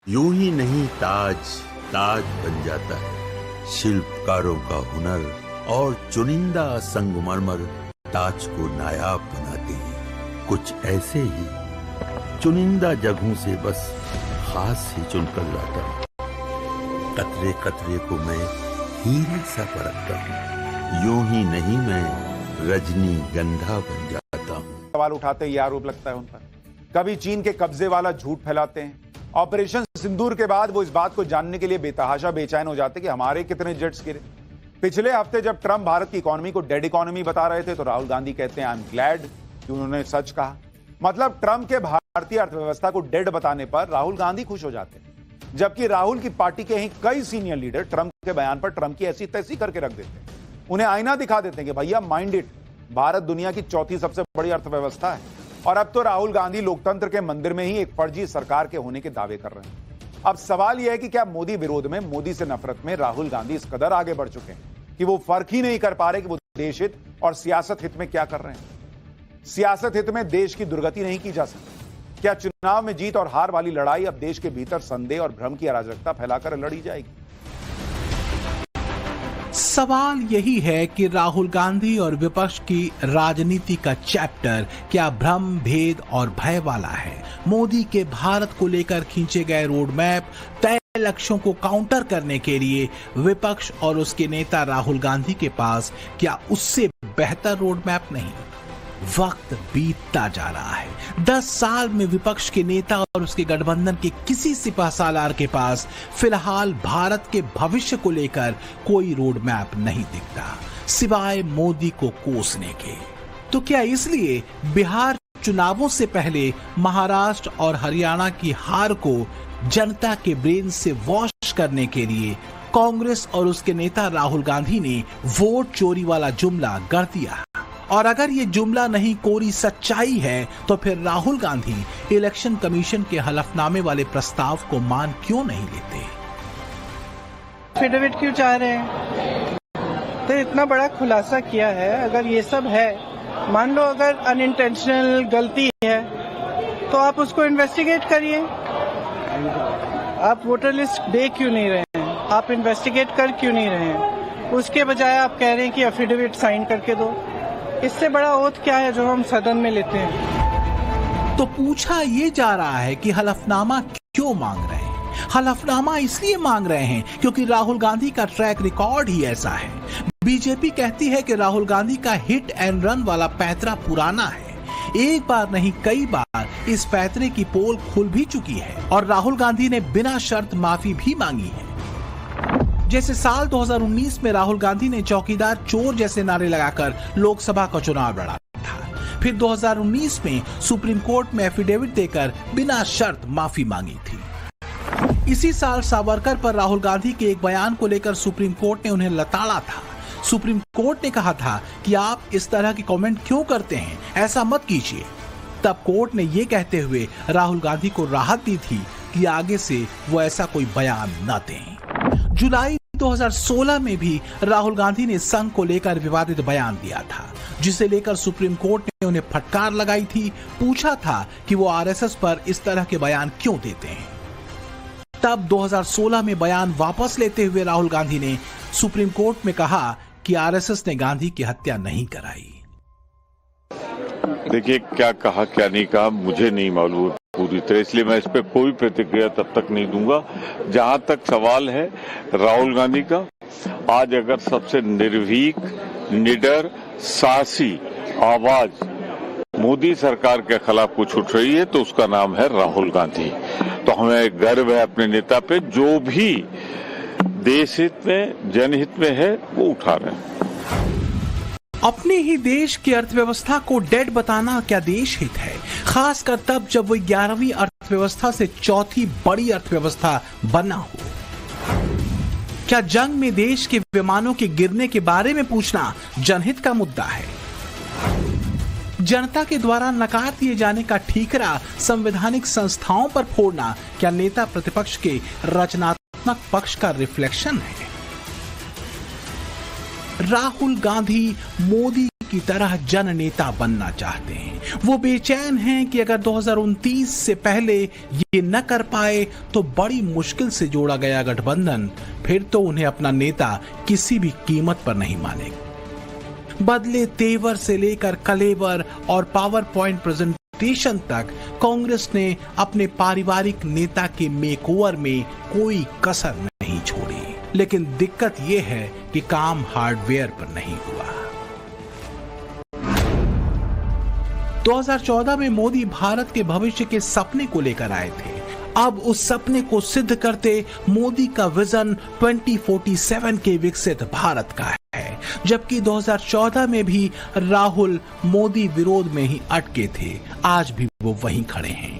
यूं ही नहीं ताज ताज बन जाता है। शिल्पकारों का हुनर और चुनिंदा संगमरमर ताज को नायाब बनाते हैं। कुछ ऐसे ही चुनिंदा जगहों से बस खास ही चुनकर लाता हूँ। कतरे कतरे को मैं हीरे सा परखता हूँ। यूं ही नहीं मैं रजनीगंधा बन जाता हूँ। सवाल उठाते ही आरोप लगता है उन पर। कभी चीन के कब्जे वाला झूठ फैलाते हैं। ऑपरेशन सिंदूर के बाद वो इस बात को जानने के लिए बेतहाशा बेचैन हो जाते कि हमारे कितने जेट्स गिरे। पिछले हफ्ते जब ट्रंप भारत की इकोनॉमी को डेड इकोनॉमी बता रहे थे तो राहुल गांधी कहते हैं आई एम ग्लैड कि उन्होंने सच कहा। मतलब ट्रंप के भारतीय अर्थव्यवस्था को डेड बताने पर राहुल गांधी खुश हो जाते हैं, जबकि राहुल की पार्टी के ही कई सीनियर लीडर ट्रंप के बयान पर ट्रंप की ऐसी तैसी करके रख देते हैं। उन्हें आईना दिखा देते हैं कि भैया माइंड इट, भारत दुनिया की चौथी सबसे बड़ी अर्थव्यवस्था है। और अब तो राहुल गांधी लोकतंत्र के मंदिर में ही एक फर्जी सरकार के होने के दावे कर रहे हैं। अब सवाल यह है कि क्या मोदी विरोध में, मोदी से नफरत में राहुल गांधी इस कदर आगे बढ़ चुके हैं कि वो फर्क ही नहीं कर पा रहे कि वो देश हित और सियासत हित में क्या कर रहे हैं। सियासत हित में देश की दुर्गति नहीं की जा सकती। क्या चुनाव में जीत और हार वाली लड़ाई अब देश के भीतर संदेह और भ्रम की अराजकता फैलाकर लड़ी जाएगी? सवाल यही है कि राहुल गांधी और विपक्ष की राजनीति का चैप्टर क्या भ्रम, भेद और भय वाला है? मोदी के भारत को लेकर खींचे गए रोड मैप, तय लक्ष्यों को काउंटर करने के लिए विपक्ष और उसके नेता राहुल गांधी के पास क्या उससे बेहतर रोड मैप नहीं? वक्त बीतता जा रहा है। 10 साल में विपक्ष के नेता और उसके गठबंधन के किसी सिपहसालार के पास फिलहाल भारत के भविष्य को लेकर कोई रोड मैप नहीं दिखता, सिवाय मोदी को कोसने के। तो क्या इसलिए बिहार चुनावों से पहले महाराष्ट्र और हरियाणा की हार को जनता के ब्रेन से वॉश करने के लिए कांग्रेस और उसके नेता राहुल गांधी ने वोट चोरी वाला जुमला गढ़ दिया? और अगर ये जुमला नहीं कोरी सच्चाई है तो फिर राहुल गांधी इलेक्शन कमीशन के हलफनामे वाले प्रस्ताव को मान क्यों नहीं लेते? एफिडेविट क्यों चाह रहे हैं? तो इतना बड़ा खुलासा किया है, अगर ये सब है, मान लो अगर अनइंटेंशनल गलती है तो आप उसको इन्वेस्टिगेट करिए। आप वोटर लिस्ट दे क्यों नहीं रहे हैं? आप इन्वेस्टिगेट कर क्यों नहीं रहे हैं? उसके बजाय आप कह रहे हैं कि एफिडेविट साइन करके दो। इससे बड़ा ओथ क्या है जो हम सदन में लेते हैं? तो पूछा ये जा रहा है कि हलफनामा क्यों मांग रहे हैं? हलफनामा इसलिए मांग रहे हैं क्योंकि राहुल गांधी का ट्रैक रिकॉर्ड ही ऐसा है। बीजेपी कहती है कि राहुल गांधी का हिट एंड रन वाला पैतरा पुराना है। एक बार नहीं कई बार इस पैतरे की पोल खुल भी चुकी है और राहुल गांधी ने बिना शर्त माफी भी मांगी है। जैसे साल 2019 में राहुल गांधी ने चौकीदार चोर जैसे नारे लगाकर लोकसभा का चुनाव लड़ा था। फिर 2019 में सुप्रीम कोर्ट में एफिडेविट देकर बिना शर्त माफी मांगी थी। इसी साल सावरकर पर राहुल गांधी के एक बयान को लेकर सुप्रीम कोर्ट ने उन्हें लताड़ा था। सुप्रीम कोर्ट ने कहा था कि आप इस तरह के कमेंट क्यों करते हैं, ऐसा मत कीजिए। तब कोर्ट ने यह कहते हुए राहुल गांधी को राहत दी थी कि आगे से वो ऐसा कोई बयान न दें। जुलाई 2016 में भी राहुल गांधी ने संघ को लेकर विवादित बयान दिया था, जिसे लेकर सुप्रीम कोर्ट ने उन्हें फटकार लगाई थी, पूछा था कि वो आरएसएस पर इस तरह के बयान क्यों देते हैं। तब 2016 में बयान वापस लेते हुए राहुल गांधी ने सुप्रीम कोर्ट में कहा कि आरएसएस ने गांधी की हत्या नहीं कराई। देखिए, क्या कहा क्या नहीं कहा मुझे नहीं मालूम पूरी तरह, इसलिए मैं इस पे कोई प्रतिक्रिया तब तक नहीं दूंगा। जहां तक सवाल है राहुल गांधी का, आज अगर सबसे निर्भीक, निडर, साहसी आवाज मोदी सरकार के खिलाफ कुछ उठ रही है तो उसका नाम है राहुल गांधी। तो हमें गर्व है अपने नेता पे, जो भी देश हित में, जनहित में है वो उठा रहे हैं। अपने ही देश की अर्थव्यवस्था को डेड बताना क्या देश हित है? खासकर तब जब वो 11वीं अर्थव्यवस्था से चौथी बड़ी अर्थव्यवस्था बना हो। क्या जंग में देश के विमानों के गिरने के बारे में पूछना जनहित का मुद्दा है? जनता के द्वारा नकार दिए जाने का ठीकरा संवैधानिक संस्थाओं पर फोड़ना क्या नेता प्रतिपक्ष के रचनात्मक पक्ष का रिफ्लेक्शन है? राहुल गांधी मोदी की तरह जननेता बनना चाहते हैं। वो बेचैन हैं कि अगर 2029 से पहले ये न कर पाए तो बड़ी मुश्किल से जोड़ा गया गठबंधन फिर तो उन्हें अपना नेता किसी भी कीमत पर नहीं मानेगा। बदले तेवर से लेकर कलेवर और पावर पॉइंट प्रेजेंटेशन तक कांग्रेस ने अपने पारिवारिक नेता के मेकओवर में कोई कसर नहीं छोड़ी। लेकिन दिक्कत यह है कि काम हार्डवेयर पर नहीं हुआ। 2014 में मोदी भारत के भविष्य के सपने को लेकर आए थे। अब उस सपने को सिद्ध करते मोदी का विजन 2047 के विकसित भारत का है, जबकि 2014 में भी राहुल मोदी विरोध में ही अटके थे। आज भी वो वहीं खड़े हैं।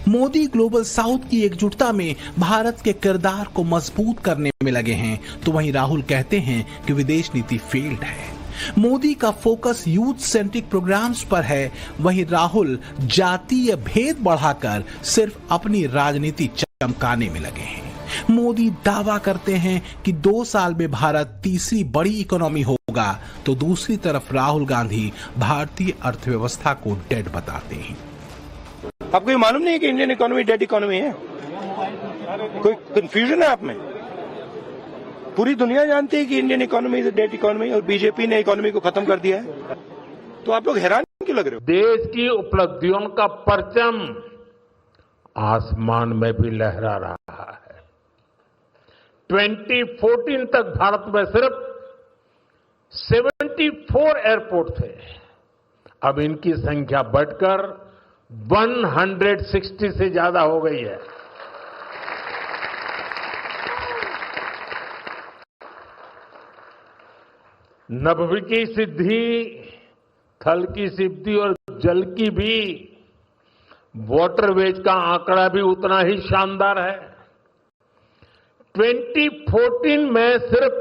मोदी ग्लोबल साउथ की एकजुटता में भारत के किरदार को मजबूत करने में लगे हैं, तो वहीं राहुल कहते हैं कि विदेश नीति फेल्ड है। मोदी का फोकस यूथ सेंट्रिक प्रोग्राम्स पर है, वहीं राहुल जातीय भेद बढ़ाकर सिर्फ अपनी राजनीति चमकाने में लगे हैं। मोदी दावा करते हैं कि 2 साल में भारत तीसरी बड़ी इकोनॉमी होगा, तो दूसरी तरफ राहुल गांधी भारतीय अर्थव्यवस्था को डेड बताते हैं। आपको ये मालूम नहीं है कि इंडियन इकोनॉमी डेड इकोनॉमी है? कोई कंफ्यूजन है आप में? पूरी दुनिया जानती है कि Indian economy is dead economy और बीजेपी ने इकोनॉमी को खत्म कर दिया है। तो आप लोग हैरान क्यों लग रहे हो? देश की उपलब्धियों का परचम आसमान में भी लहरा रहा है। 2014 तक भारत में सिर्फ 74 एयरपोर्ट थे, अब इनकी संख्या बढ़कर 160 से ज्यादा हो गई है। नभ की सिद्धि, थल की सिद्धि और जल की भी वाटरवेज का आंकड़ा भी उतना ही शानदार है। 2014 में सिर्फ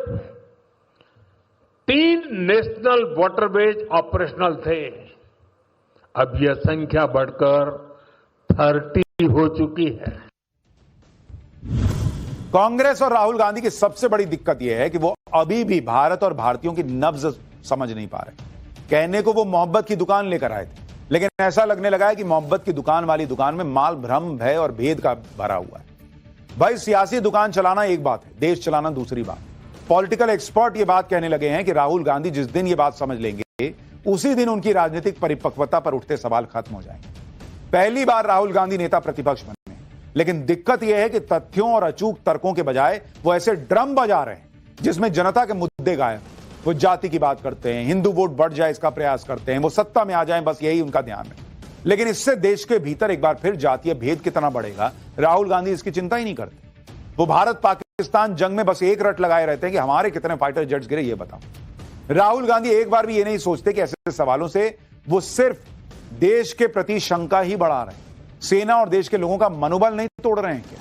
3 नेशनल वाटरवेज ऑपरेशनल थे, अब यह संख्या बढ़कर 30 हो चुकी है। कांग्रेस और राहुल गांधी की सबसे बड़ी दिक्कत यह है कि वो अभी भी भारत और भारतीयों की नब्ज समझ नहीं पा रहे। कहने को वो मोहब्बत की दुकान लेकर आए थे, लेकिन ऐसा लगने लगा है कि मोहब्बत की दुकान वाली दुकान में माल भ्रम, भय और भेद का भरा हुआ है। भाई, सियासी दुकान चलाना एक बात है, देश चलाना दूसरी बात। पॉलिटिकल एक्सपर्ट ये बात कहने लगे हैं कि राहुल गांधी जिस दिन ये बात समझ लेंगे उसी दिन उनकी राजनीतिक परिपक्वता पर उठते सवाल खत्म हो जाएंगे। पहली बार राहुल गांधी नेता प्रतिपक्ष बने, लेकिन दिक्कत यह है कि तथ्यों और अचूक तर्कों के बजाय वो ऐसे ड्रम बजा रहे हैं जिसमें जनता के मुद्दे गायब। वो जाति की बात करते हैं, हिंदू वोट बढ़ जाए इसका प्रयास करते हैं, वो सत्ता में आ जाए, बस यही उनका ध्यान है। लेकिन इससे देश के भीतर एक बार फिर जातीय भेद कितना बढ़ेगा, राहुल गांधी इसकी चिंता ही नहीं करते। वो भारत पाकिस्तान जंग में बस एक रट लगाए रहते हैं कि हमारे कितने फाइटर जेट्स गिरे ये बताओ। राहुल गांधी एक बार भी ये नहीं सोचते कि ऐसे सवालों से वो सिर्फ देश के प्रति शंका ही बढ़ा रहे हैं, सेना और देश के लोगों का मनोबल नहीं तोड़ रहे हैं क्या?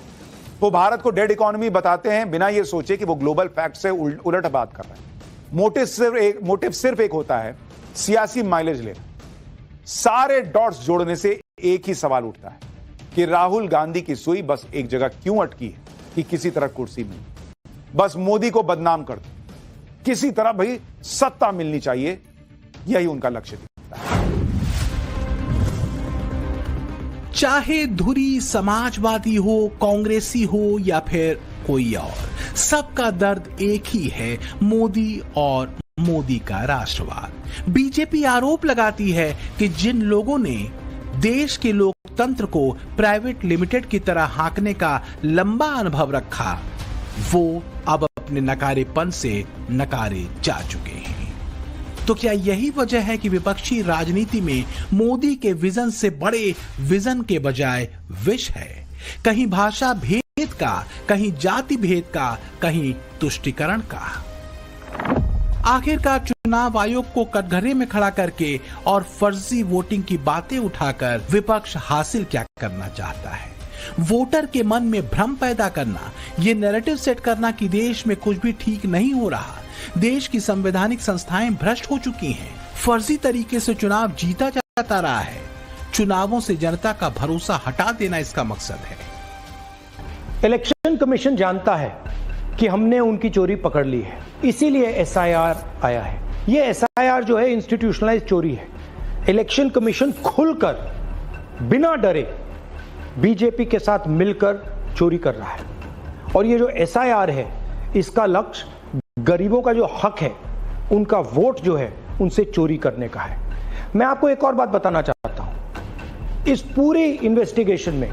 वो भारत को डेड इकोनॉमी बताते हैं बिना ये सोचे कि वो ग्लोबल फैक्ट से उलट बात कर रहे हैं। मोटिव सिर्फ एक होता है, सियासी माइलेज लेना। सारे डॉट्स जोड़ने से एक ही सवाल उठता है कि राहुल गांधी की सुई बस एक जगह क्यों अटकी है कि किसी तरह कुर्सी मिली, बस मोदी को बदनाम कर दो, किसी तरह भाई सत्ता मिलनी चाहिए, यही उनका लक्ष्य दिखता है। चाहे धुरी समाजवादी हो, कांग्रेसी हो या फिर कोई और, सबका दर्द एक ही है, मोदी और मोदी का राष्ट्रवाद। बीजेपी आरोप लगाती है कि जिन लोगों ने देश के लोकतंत्र को प्राइवेट लिमिटेड की तरह हाँकने का लंबा अनुभव रखा, वो अब अपने नकारेपन से नकारे जा चुके हैं। तो क्या यही वजह है कि विपक्षी राजनीति में मोदी के विजन से बड़े विजन के बजाय विष है? कहीं भाषा भेद का, कहीं जाति भेद का, कहीं तुष्टीकरण का। आखिरकार चुनाव आयोग को कटघरे में खड़ा करके और फर्जी वोटिंग की बातें उठाकर विपक्ष हासिल क्या करना चाहता है? वोटर के मन में भ्रम पैदा करना, ये नैरेटिव सेट करना कि देश में कुछ भी ठीक नहीं हो रहा, देश की संवैधानिक संस्थाएं भ्रष्ट हो चुकी हैं, फर्जी तरीके से चुनाव जीता जाता रहा है। चुनावों से जनता का भरोसा हटा देना इसका मकसद है। इलेक्शन कमीशन जानता है कि हमने उनकी चोरी पकड़ ली है, इसीलिए एसआईआर आया है। ये एसआईआर जो है इंस्टीट्यूशनलाइज चोरी है। इलेक्शन कमीशन खुलकर बिना डरे बीजेपी के साथ मिलकर चोरी कर रहा है। और ये जो एसआईआर है इसका लक्ष्य गरीबों का जो हक है, उनका वोट जो है उनसे चोरी करने का है। मैं आपको एक और बात बताना चाहता हूं। इस पूरी इन्वेस्टिगेशन में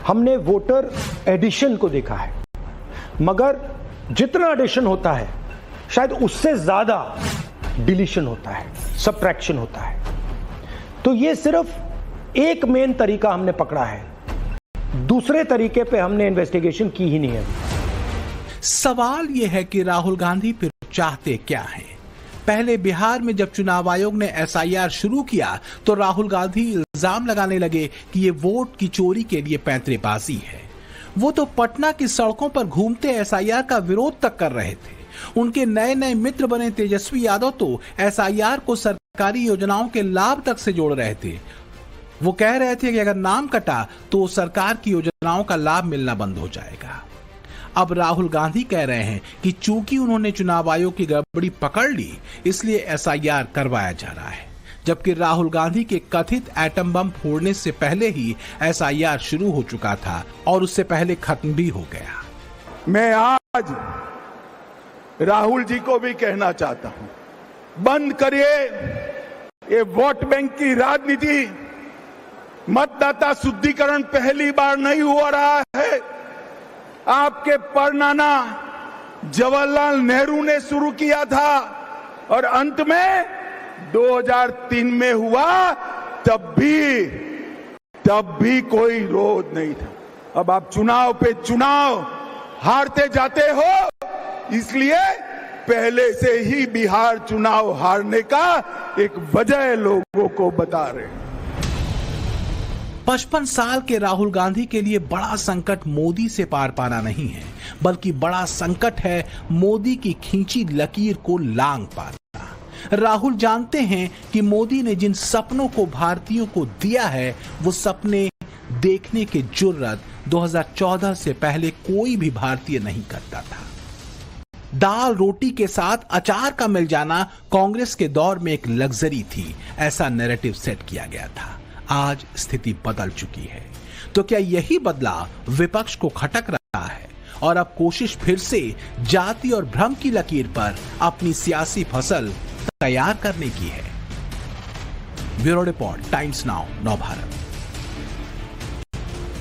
हमने वोटर एडिशन को देखा है, मगर जितना एडिशन होता है शायद उससे ज्यादा डिलीशन होता है, सबट्रैक्शन होता है। तो ये सिर्फ एक मेन तरीका हमने पकड़ा है, दूसरे तरीके पे हमने इन्वेस्टिगेशन की ही नहीं है। सवाल यह है कि राहुल गांधी फिर चाहते क्या हैं? पहले बिहार में जब चुनाव आयोग ने एसआईआर शुरू किया तो राहुल गांधी इल्जाम लगाने लगे कि ये वोट की चोरी के लिए पैंतरेबाजी है। वो तो पटना की सड़कों पर घूमते एसआईआर का विरोध तक कर रहे थे। उनके नए नए मित्र बने तेजस्वी यादव तो एसआईआर को सरकारी योजनाओं के लाभ तक से जोड़ रहे थे। वो कह रहे थे कि अगर नाम कटा तो सरकार की योजनाओं का लाभ मिलना बंद हो जाएगा। अब राहुल गांधी कह रहे हैं कि चूंकि उन्होंने चुनाव आयोग की गड़बड़ी पकड़ ली इसलिए एसआईआर करवाया जा रहा है, जबकि राहुल गांधी के कथित एटम बम फोड़ने से पहले ही एसआईआर शुरू हो चुका था और उससे पहले खत्म भी हो गया। मैं आज राहुल जी को भी कहना चाहता हूं, बंद करिए ये वोट बैंक की राजनीति। मतदाता शुद्धिकरण पहली बार नहीं हो रहा है। आपके परनाना जवाहरलाल नेहरू ने शुरू किया था और अंत में 2003 में हुआ, तब भी कोई विरोध नहीं था। अब आप चुनाव पे चुनाव हारते जाते हो, इसलिए पहले से ही बिहार चुनाव हारने का एक वजह लोगों को बता रहे हैं। 55 साल के राहुल गांधी के लिए बड़ा संकट मोदी से पार पाना नहीं है, बल्कि बड़ा संकट है मोदी की खींची लकीर को लांघ पाना। राहुल जानते हैं कि मोदी ने जिन सपनों को भारतीयों को दिया है वो सपने देखने की जुर्रत 2014 से पहले कोई भी भारतीय नहीं करता था। दाल रोटी के साथ अचार का मिल जाना कांग्रेस के दौर में एक लग्जरी थी, ऐसा नैरेटिव सेट किया गया था। आज स्थिति बदल चुकी है। तो क्या यही बदलाव विपक्ष को खटक रहा है और अब कोशिश फिर से जाति और भ्रम की लकीर पर अपनी सियासी फसल तैयार करने की है? ब्यूरो रिपोर्ट, टाइम्स नाउ, नव भारत।